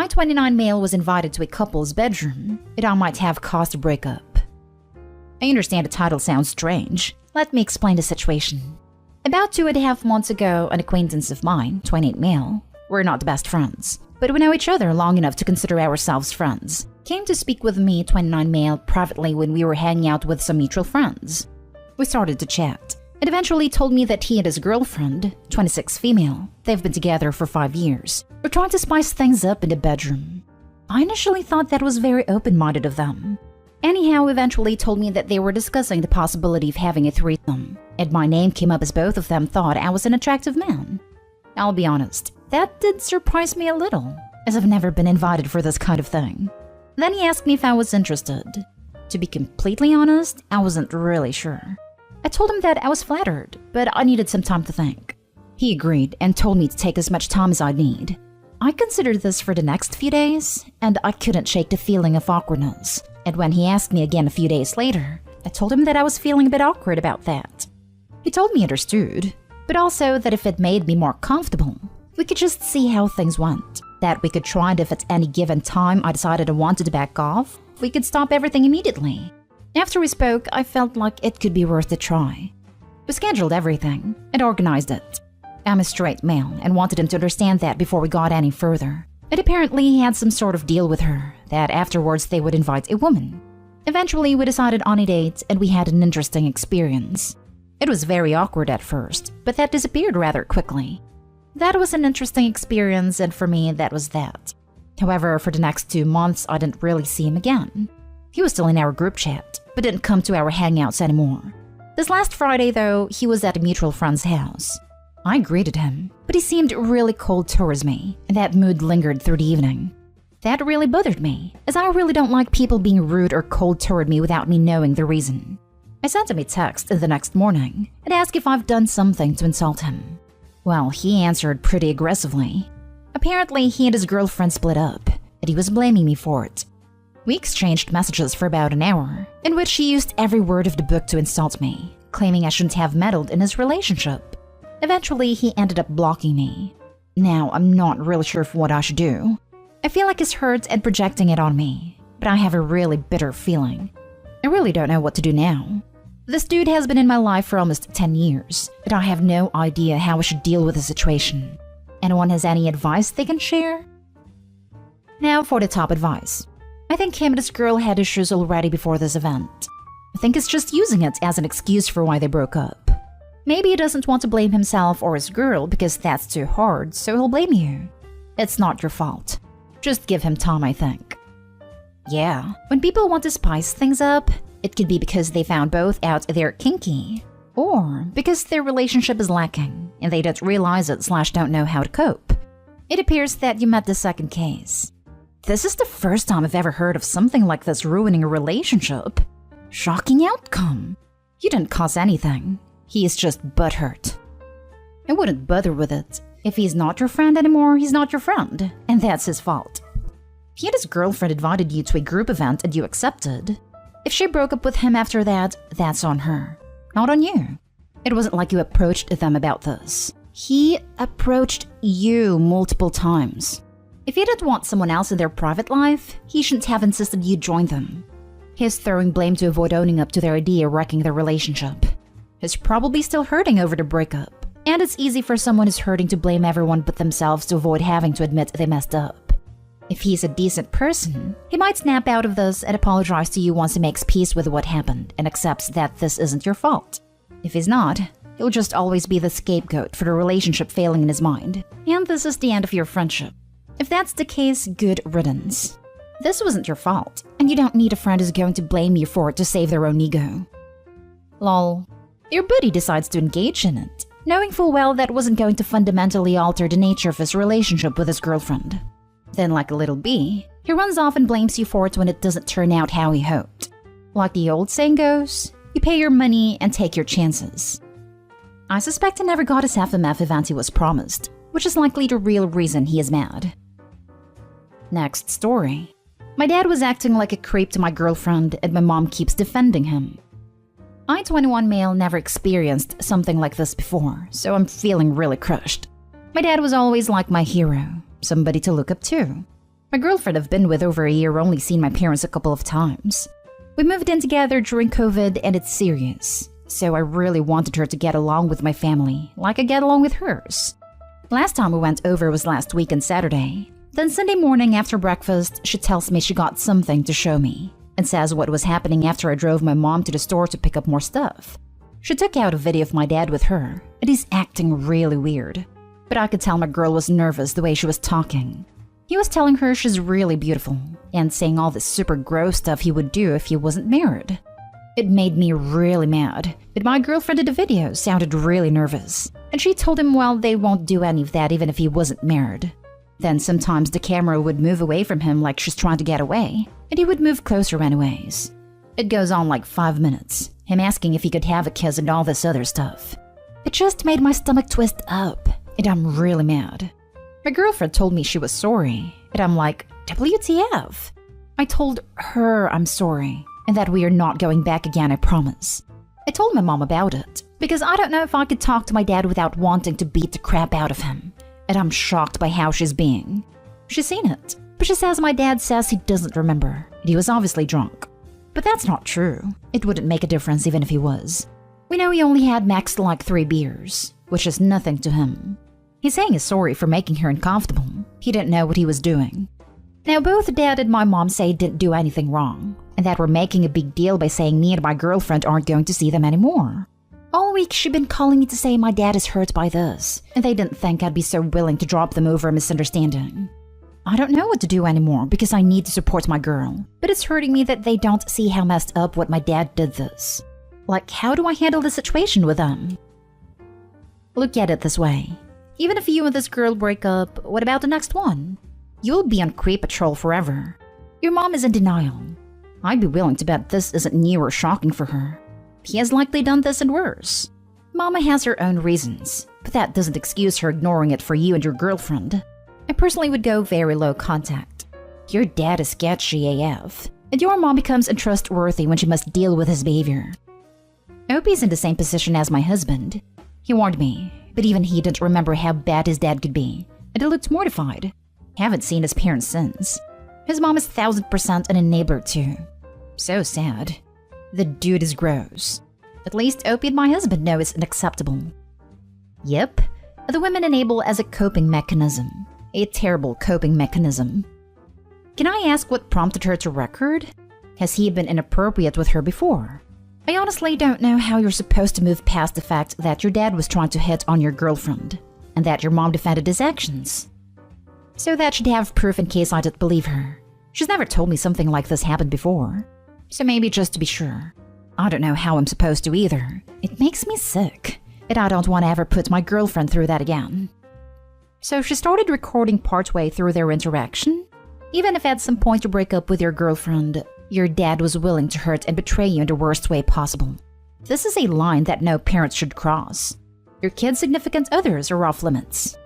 I, 29 male, was invited to a couple's bedroom, and I might have caused a breakup. I understand the title sounds strange. Let me explain the situation. About 2.5 months ago, an acquaintance of mine, 28 male, we're not best friends, but we know each other long enough to consider ourselves friends, came to speak with me, 29 male, privately when we were hanging out with some mutual friends. We started to chat, and eventually told me that he and his girlfriend, 26 female, they've been together for 5 years, were trying to spice things up in the bedroom. I initially thought that was very open-minded of them. Anyhow, eventually told me that they were discussing the possibility of having a threesome, and my name came up as both of them thought I was an attractive man. I'll be honest, that did surprise me a little, as I've never been invited for this kind of thing. Then he asked me if I was interested. To be completely honest, I wasn't really sure. I told him that I was flattered, but I needed some time to think. He agreed and told me to take as much time as I'd need. I considered this for the next few days, and I couldn't shake the feeling of awkwardness. And when he asked me again a few days later, I told him that I was feeling a bit awkward about that. He told me he understood, but also that if it made me more comfortable, we could just see how things went. That we could try, and if at any given time I decided I wanted to back off, we could stop everything immediately. After we spoke, I felt like it could be worth a try. We scheduled everything and organized it. I'm a straight male and wanted him to understand that before we got any further. And apparently he had some sort of deal with her, that afterwards they would invite a woman. Eventually we decided on a date and we had an interesting experience. It was very awkward at first, but that disappeared rather quickly. That was an interesting experience, and for me that was that. However, for the next 2 months I didn't really see him again. He was still in our group chat, but didn't come to our hangouts anymore. This last Friday though, he was at a mutual friend's house. I greeted him, but he seemed really cold towards me, and that mood lingered through the evening. That really bothered me, as I really don't like people being rude or cold toward me without me knowing the reason. I sent him a text the next morning and asked if I've done something to insult him. Well, he answered pretty aggressively. Apparently, he and his girlfriend split up, and he was blaming me for it. We exchanged messages for about an hour, in which he used every word of the book to insult me, claiming I shouldn't have meddled in his relationship. Eventually, he ended up blocking me. Now, I'm not really sure of what I should do. I feel like he's hurt and projecting it on me, but I have a really bitter feeling. I really don't know what to do now. This dude has been in my life for almost 10 years, but I have no idea how I should deal with the situation. Anyone has any advice they can share? Now for the top advice. I think him and his girl had issues already before this event. I think he's just using it as an excuse for why they broke up. Maybe he doesn't want to blame himself or his girl because that's too hard, so he'll blame you. It's not your fault. Just give him time, I think. Yeah, when people want to spice things up, it could be because they found both out they're kinky, or because their relationship is lacking and they don't realize it / don't know how to cope. It appears that you met the second case. This is the first time I've ever heard of something like this ruining a relationship. Shocking outcome. You didn't cause anything. He is just butthurt. I wouldn't bother with it. If he's not your friend anymore, he's not your friend, and that's his fault. He and his girlfriend invited you to a group event and you accepted. If she broke up with him after that, that's on her, not on you. It wasn't like you approached them about this. He approached you multiple times. If he didn't want someone else in their private life, he shouldn't have insisted you join them. He's throwing blame to avoid owning up to their idea wrecking their relationship. He's probably still hurting over the breakup, and it's easy for someone who's hurting to blame everyone but themselves to avoid having to admit they messed up. If he's a decent person, he might snap out of this and apologize to you once he makes peace with what happened and accepts that this isn't your fault. If he's not, he'll just always be the scapegoat for the relationship failing in his mind, and this is the end of your friendship. If that's the case, good riddance. This wasn't your fault, and you don't need a friend who's going to blame you for it to save their own ego. Lol. Your buddy decides to engage in it, knowing full well that wasn't going to fundamentally alter the nature of his relationship with his girlfriend. Then, like a little bee, he runs off and blames you for it when it doesn't turn out how he hoped. Like the old saying goes, you pay your money and take your chances. I suspect he never got his FMF event he was promised, which is likely the real reason he is mad. Next story. My dad was acting like a creep to my girlfriend and my mom keeps defending him. I, 21 male, never experienced something like this before, so I'm feeling really crushed. My dad was always like my hero, somebody to look up to. My girlfriend I've been with over a year only seen my parents a couple of times. We moved in together during COVID and it's serious. So I really wanted her to get along with my family, like I get along with hers. Last time we went over was last week on Saturday. Then Sunday morning after breakfast, she tells me she got something to show me and says what was happening after I drove my mom to the store to pick up more stuff. She took out a video of my dad with her, and he's acting really weird. But I could tell my girl was nervous the way she was talking. He was telling her she's really beautiful and saying all this super gross stuff he would do if he wasn't married. It made me really mad, but my girlfriend in the video sounded really nervous, and she told him, well, they won't do any of that even if he wasn't married. Then sometimes the camera would move away from him like she's trying to get away, and he would move closer anyways. It goes on like 5 minutes, him asking if he could have a kiss and all this other stuff. It just made my stomach twist up, and I'm really mad. My girlfriend told me she was sorry, and I'm like, WTF? I told her I'm sorry, and that we are not going back again, I promise. I told my mom about it, because I don't know if I could talk to my dad without wanting to beat the crap out of him, and I'm shocked by how she's being. She's seen it, but she says my dad says he doesn't remember, and he was obviously drunk. But that's not true. It wouldn't make a difference even if he was. We know he only had max like 3 beers, which is nothing to him. He's saying he's sorry for making her uncomfortable. He didn't know what he was doing. Now both dad and my mom say he didn't do anything wrong, and that we're making a big deal by saying me and my girlfriend aren't going to see them anymore. All week she'd been calling me to say my dad is hurt by this, and they didn't think I'd be so willing to drop them over a misunderstanding. I don't know what to do anymore because I need to support my girl, but it's hurting me that they don't see how messed up what my dad did this. Like, how do I handle the situation with them? Look at it this way. Even if you and this girl break up, what about the next one? You'll be on creep patrol forever. Your mom is in denial. I'd be willing to bet this isn't new or shocking for her. He has likely done this and worse. Mama has her own reasons, but that doesn't excuse her ignoring it for you and your girlfriend. I personally would go very low contact. Your dad is sketchy AF, and your mom becomes untrustworthy when she must deal with his behavior. Opie's in the same position as my husband. He warned me, but even he didn't remember how bad his dad could be, and he looked mortified. Haven't seen his parents since. His mom is 1000% an enabler too. So sad. The dude is gross. At least Opie and my husband know it's unacceptable. Yep, the women enable as a coping mechanism. A terrible coping mechanism. Can I ask what prompted her to record? Has he been inappropriate with her before? I honestly don't know how you're supposed to move past the fact that your dad was trying to hit on your girlfriend, and that your mom defended his actions. So that should have proof in case I didn't believe her. She's never told me something like this happened before. So maybe just to be sure. I don't know how I'm supposed to either. It makes me sick, and I don't want to ever put my girlfriend through that again. So she started recording partway through their interaction? Even if at some point you break up with your girlfriend, your dad was willing to hurt and betray you in the worst way possible. This is a line that no parent should cross. Your kids' significant others are off limits.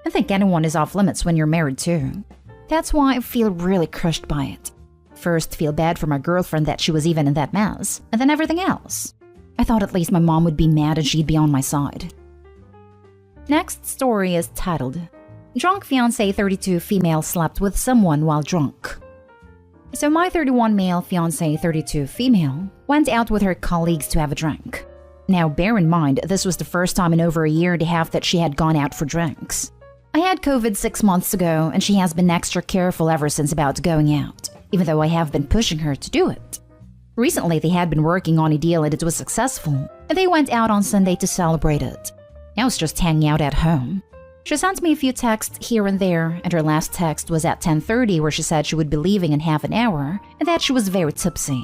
I think anyone is off limits when you're married too. That's why I feel really crushed by it. First, feel bad for my girlfriend that she was even in that mess, and then everything else. I thought at least my mom would be mad and she'd be on my side. Next story is titled, Drunk Fiancé 32 Female Slept with Someone While Drunk. So my 31 male fiancé 32 female went out with her colleagues to have a drink. Now bear in mind, this was the first time in over a year and a half that she had gone out for drinks. I had COVID 6 months ago and she has been extra careful ever since about going out, even though I have been pushing her to do it. Recently they had been working on a deal and it was successful, and they went out on Sunday to celebrate it. I was just hanging out at home. She sent me a few texts here and there, and her last text was at 10:30 where she said she would be leaving in half an hour and that she was very tipsy.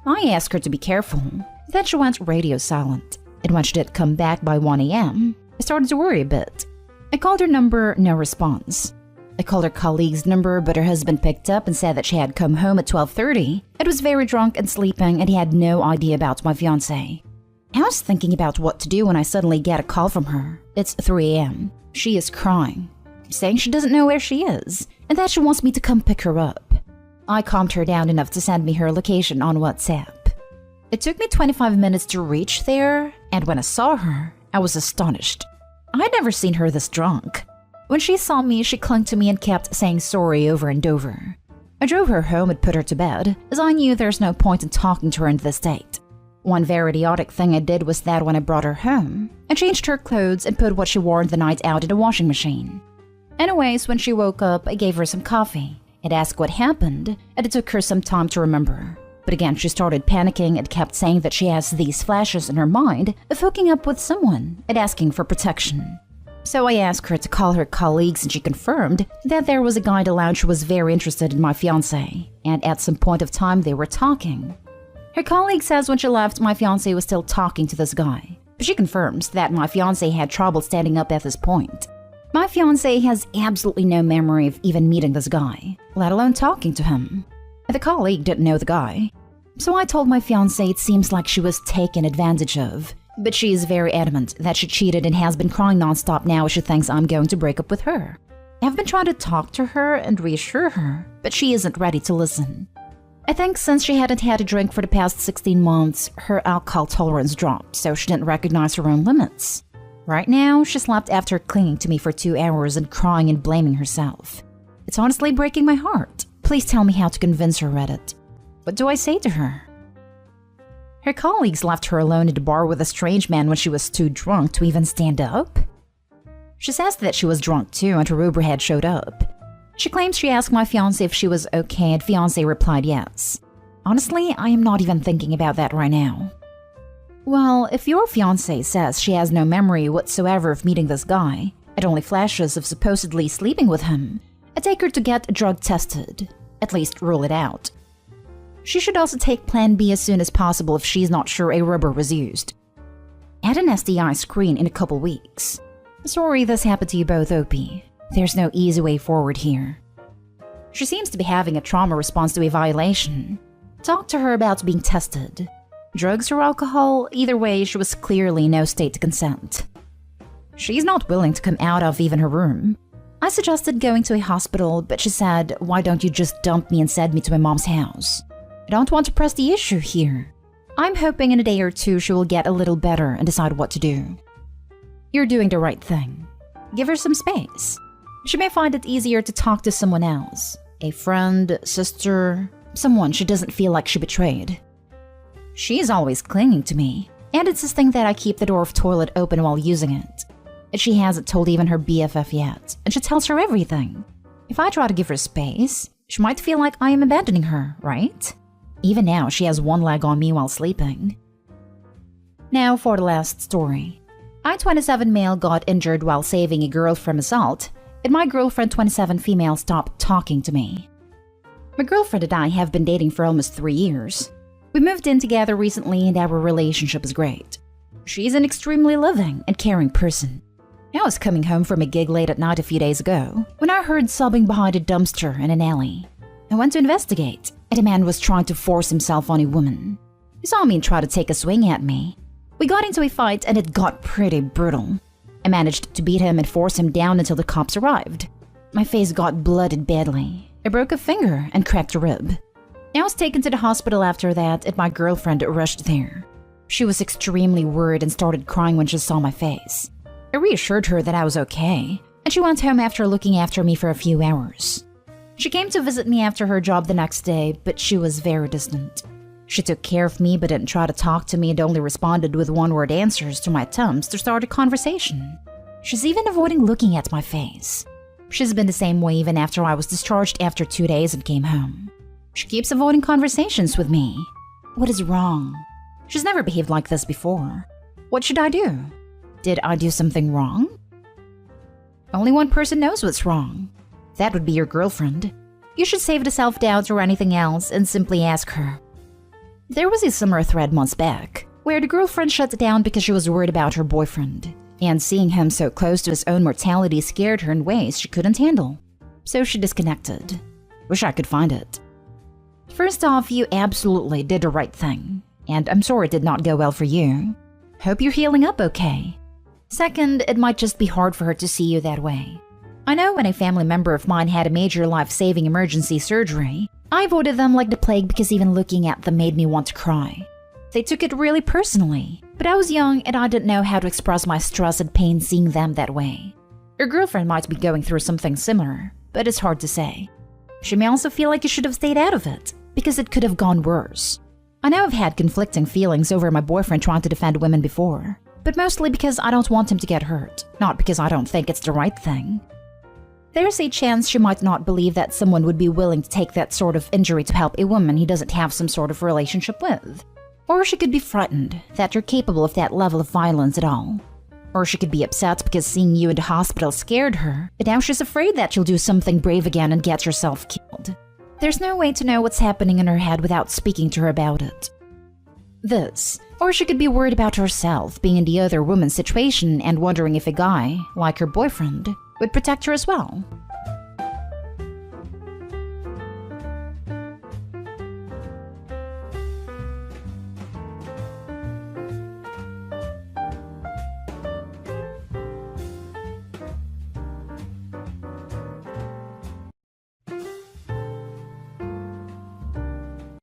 I asked her to be careful, then she went radio silent, and when she did come back by 1 a.m., I started to worry a bit. I called her number, no response. I called her colleague's number, but her husband picked up and said that she had come home at 12:30 and was very drunk and sleeping and he had no idea about my fiancé. I was thinking about what to do when I suddenly get a call from her. It's 3 a.m. She is crying, saying she doesn't know where she is and that she wants me to come pick her up. I calmed her down enough to send me her location on WhatsApp. It took me 25 minutes to reach there, and when I saw her, I was astonished. I'd never seen her this drunk. When she saw me, she clung to me and kept saying sorry over and over. I drove her home and put her to bed, as I knew there's no point in talking to her in this state. One very idiotic thing I did was that when I brought her home, I changed her clothes and put what she wore the night out in the washing machine. Anyways, when she woke up, I gave her some coffee and asked what happened, and it took her some time to remember. But again, she started panicking and kept saying that she has these flashes in her mind of hooking up with someone and asking for protection. So I asked her to call her colleagues, and she confirmed that there was a guy in the lounge who was very interested in my fiancé, and at some point of time they were talking. Her colleague says when she left, my fiancé was still talking to this guy, but she confirms that my fiancé had trouble standing up at this point. My fiancé has absolutely no memory of even meeting this guy, let alone talking to him. The colleague didn't know the guy, so I told my fiancé it seems like she was taken advantage of, but she is very adamant that she cheated and has been crying nonstop now as she thinks I'm going to break up with her. I've been trying to talk to her and reassure her, but she isn't ready to listen. I think since she hadn't had a drink for the past 16 months, her alcohol tolerance dropped, so she didn't recognize her own limits. Right now, she slept after clinging to me for 2 hours and crying and blaming herself. It's honestly breaking my heart. Please tell me how to convince her, Reddit. What do I say to her? Her colleagues left her alone at the bar with a strange man when she was too drunk to even stand up. She says that she was drunk too and her Uber had showed up. She claims she asked my fiancé if she was okay and fiancé replied yes. Honestly, I am not even thinking about that right now. Well, if your fiancé says she has no memory whatsoever of meeting this guy, and only flashes of supposedly sleeping with him, I take her to get drug tested. At least rule it out. She should also take Plan B as soon as possible if she's not sure a rubber was used. Add an STI screen in a couple weeks. Sorry this happened to you both, Opie. There's no easy way forward here. She seems to be having a trauma response to a violation. Talk to her about being tested. Drugs or alcohol, either way, she was clearly in no state to consent. She's not willing to come out of even her room. I suggested going to a hospital, but she said, why don't you just dump me and send me to my mom's house? I don't want to press the issue here. I'm hoping in a day or two she will get a little better and decide what to do. You're doing the right thing. Give her some space. She may find it easier to talk to someone else. A friend, sister, someone she doesn't feel like she betrayed. She's always clinging to me, and insisting that I keep the door of toilet open while using it. She hasn't told even her BFF yet, and she tells her everything. If I try to give her space, she might feel like I am abandoning her, right? Even now, she has one leg on me while sleeping. Now for the last story. I, 27 male, got injured while saving a girl from assault, and my girlfriend, 27 female, stopped talking to me. My girlfriend and I have been dating for almost 3 years. We moved in together recently and our relationship is great. She's an extremely loving and caring person. I was coming home from a gig late at night a few days ago when I heard sobbing behind a dumpster in an alley. I went to investigate, and a man was trying to force himself on a woman. He saw me and tried to take a swing at me. We got into a fight and it got pretty brutal. I managed to beat him and force him down until the cops arrived. My face got blooded badly. I broke a finger and cracked a rib. I was taken to the hospital after that and my girlfriend rushed there. She was extremely worried and started crying when she saw my face. I reassured her that I was okay, and she went home after looking after me for a few hours. She came to visit me after her job the next day, but she was very distant. She took care of me but didn't try to talk to me and only responded with one-word answers to my attempts to start a conversation. She's even avoiding looking at my face. She's been the same way even after I was discharged after 2 days and came home. She keeps avoiding conversations with me. What is wrong? She's never behaved like this before. What should I do? Did I do something wrong? Only one person knows what's wrong. That would be your girlfriend. You should save the self-doubt or anything else and simply ask her. There was a similar thread months back, where the girlfriend shut down because she was worried about her boyfriend, and seeing him so close to his own mortality scared her in ways she couldn't handle. So she disconnected. Wish I could find it. First off, you absolutely did the right thing, and I'm sorry it did not go well for you. Hope you're healing up okay. Second, it might just be hard for her to see you that way. I know when a family member of mine had a major life-saving emergency surgery, I avoided them like the plague because even looking at them made me want to cry. They took it really personally, but I was young and I didn't know how to express my stress and pain seeing them that way. Your girlfriend might be going through something similar, but it's hard to say. She may also feel like you should have stayed out of it, because it could have gone worse. I know I've had conflicting feelings over my boyfriend trying to defend women before, but mostly because I don't want him to get hurt, not because I don't think it's the right thing. There's a chance she might not believe that someone would be willing to take that sort of injury to help a woman he doesn't have some sort of relationship with. Or she could be frightened that you're capable of that level of violence at all. Or she could be upset because seeing you in the hospital scared her, but now she's afraid that you'll do something brave again and get yourself killed. There's no way to know what's happening in her head without speaking to her about it. This, or she could be worried about herself being in the other woman's situation and wondering if a guy, like her boyfriend, would protect her as well.